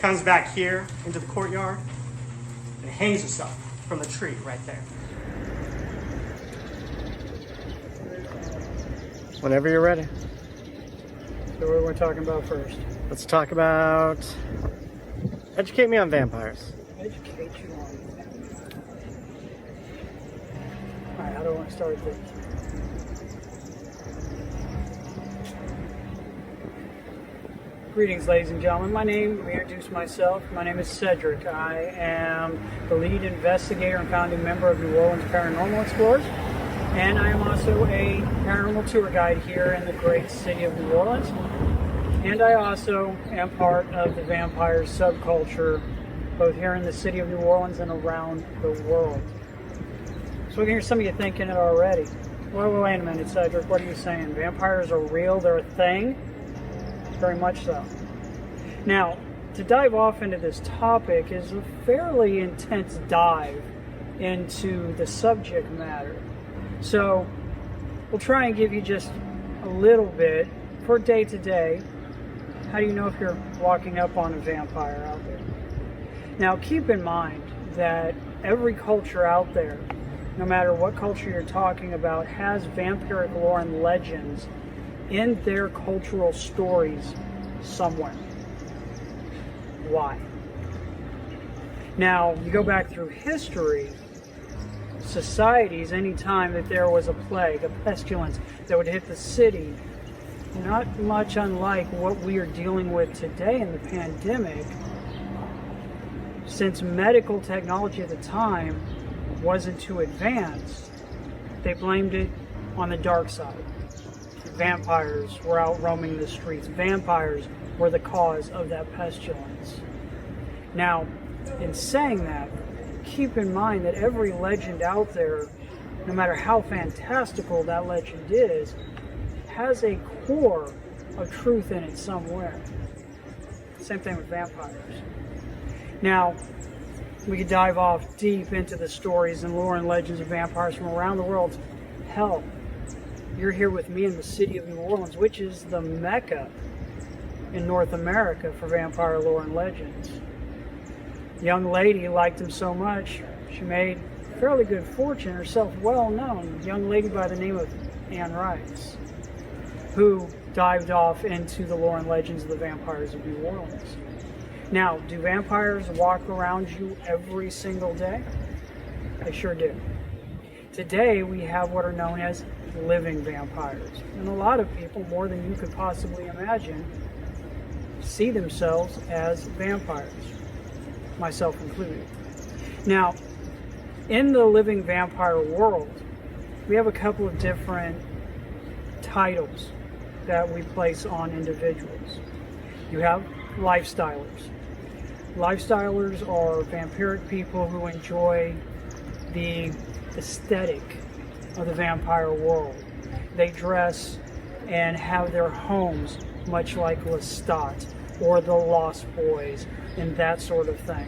comes back here into the courtyard and hangs herself from the tree right there. Whenever you're ready. So what are we talking about first? Let's talk about... Educate me on vampires. Educate you on it. Alright, how do I want to start this? Greetings, ladies and gentlemen. Let me introduce myself. My name is Cedric. I am the lead investigator and founding member of New Orleans Paranormal Explorers. And I am also a paranormal tour guide here in the great city of New Orleans. And I also am part of the vampire subculture, both here in the city of New Orleans and around the world. So I can hear some of you thinking it already. Well, wait a minute, Cedric, what are you saying? Vampires are real, they're a thing? Very much so. Now, to dive off into this topic is a fairly intense dive into the subject matter. So, we'll try and give you just a little bit for day to day. How do you know if you're walking up on a vampire out there? Now, keep in mind that every culture out there, no matter what culture you're talking about, has vampiric lore and legends in their cultural stories somewhere. Why? Now, you go back through history, societies, anytime that there was a plague, a pestilence that would hit the city, not much unlike what we are dealing with today in the pandemic, since medical technology at the time wasn't too advanced, they blamed it on the dark side. Vampires were out roaming the streets. Vampires were the cause of that pestilence. Now, in saying that, keep in mind that every legend out there, no matter how fantastical that legend is, has a core of truth in it somewhere. Same thing with vampires. Now, we could dive off deep into the stories and lore and legends of vampires from around the world. Hell, you're here with me in the city of New Orleans, which is the Mecca in North America for vampire lore and legends. The young lady liked him so much, she made fairly good fortune, herself well known, a young lady by the name of Anne Rice, who dived off into the lore and legends of the vampires of New Orleans. Now, do vampires walk around you every single day? They sure do. Today, we have what are known as living vampires. And a lot of people, more than you could possibly imagine, see themselves as vampires, myself included. Now, in the living vampire world, we have a couple of different titles that we place on individuals. You have lifestylers. Lifestylers are vampiric people who enjoy the aesthetic of the vampire world. They dress and have their homes much like Lestat or the Lost Boys and that sort of thing.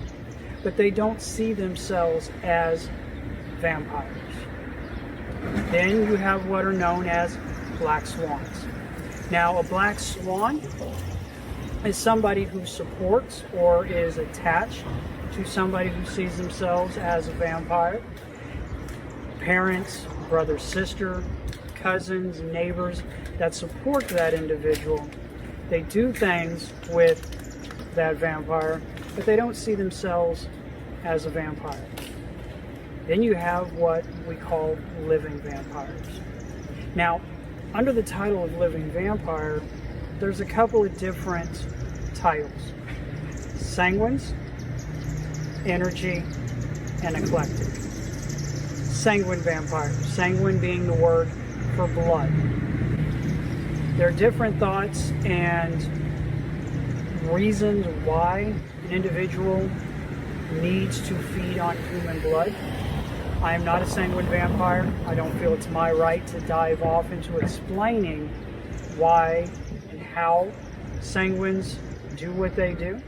But they don't see themselves as vampires. Then you have what are known as black swans. Now, a black swan is somebody who supports or is attached to somebody who sees themselves as a vampire. Parents, brother, sister, cousins, neighbors that support that individual. They do things with that vampire, but they don't see themselves as a vampire. Then you have what we call living vampires. Now, under the title of living vampire, there's a couple of different titles. Sanguines, energy, and eclectic. Sanguine vampire. Sanguine being the word for blood. There are different thoughts and reasons why an individual needs to feed on human blood. I am not a sanguine vampire. I don't feel it's my right to dive off into explaining why and how sanguines do what they do.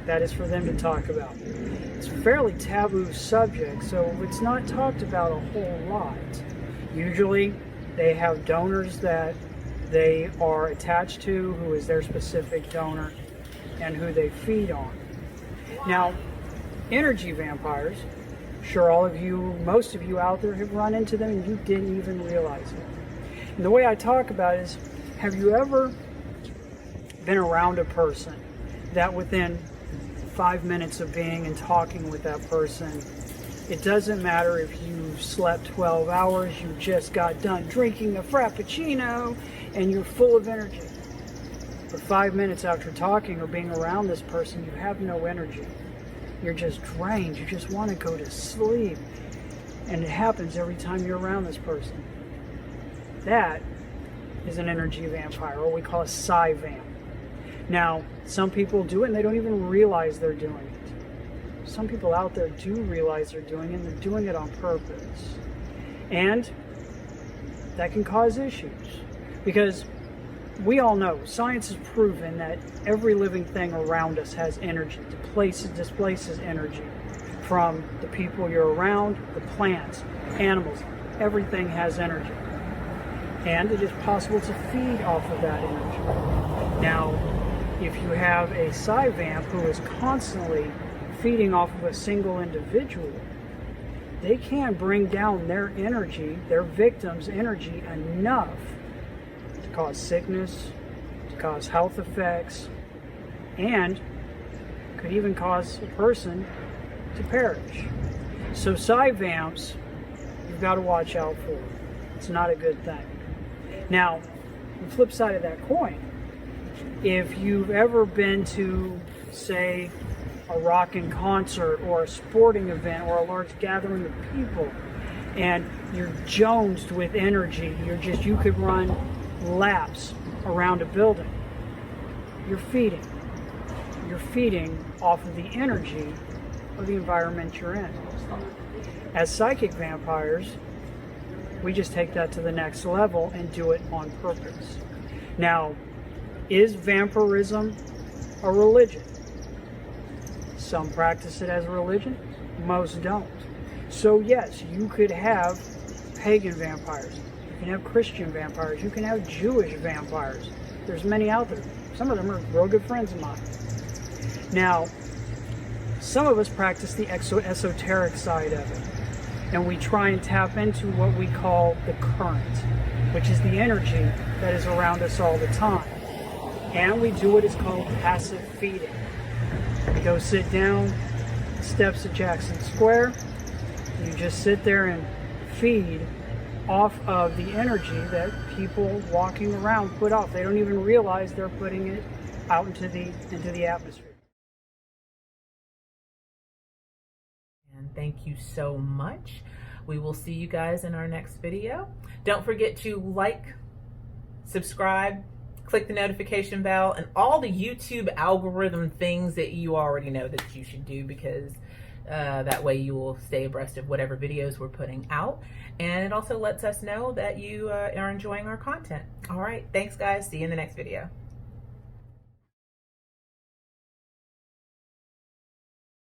That is for them to talk about. It's a fairly taboo subject, so it's not talked about a whole lot. Usually they have donors that they are attached to, who is their specific donor, and who they feed on. Now, energy vampires, sure all of you, most of you out there have run into them and you didn't even realize it. And the way I talk about it is, have you ever been around a person that within 5 minutes of being and talking with that person, it doesn't matter if you slept 12 hours, you just got done drinking a frappuccino, and you're full of energy. But 5 minutes after talking or being around this person, you have no energy. You're just drained. You just want to go to sleep. And it happens every time you're around this person. That is an energy vampire, or we call a psi-vamp. Now, some people do it and they don't even realize they're doing it. Some people out there do realize they're doing it, and they're doing it on purpose. And that can cause issues. Because we all know, science has proven that every living thing around us has energy, displaces energy from the people you're around, the plants, animals. Everything has energy. And it is possible to feed off of that energy. Now, if you have a psi-vamp who is constantly feeding off of a single individual, they can bring down their energy, their victim's energy, enough to cause sickness, to cause health effects, and could even cause a person to perish. So psi-vamps, you've got to watch out for. It's not a good thing. Now, the flip side of that coin, if you've ever been to, say, a rockin' concert or a sporting event or a large gathering of people, and you're jonesed with energy, you could run laps around a building. You're feeding off of the energy of the environment you're in. As psychic vampires, we just take that to the next level and do it on purpose. Now, is vampirism a religion? Some practice it as a religion, most don't. So yes, you could have pagan vampires, you can have Christian vampires, you can have Jewish vampires. There's many out there. Some of them are real good friends of mine. Now, some of us practice the esoteric side of it, and we try and tap into what we call the current, which is the energy that is around us all the time. And we do what is called passive feeding. You go sit down, steps of Jackson Square, you just sit there and feed off of the energy that people walking around put off. They don't even realize they're putting it out into the atmosphere. And thank you so much. We will see you guys in our next video. Don't forget to like, subscribe, click the notification bell, and all the YouTube algorithm things that you already know that you should do, because that way you will stay abreast of whatever videos we're putting out. And it also lets us know that you are enjoying our content. All right, thanks guys. See you in the next video.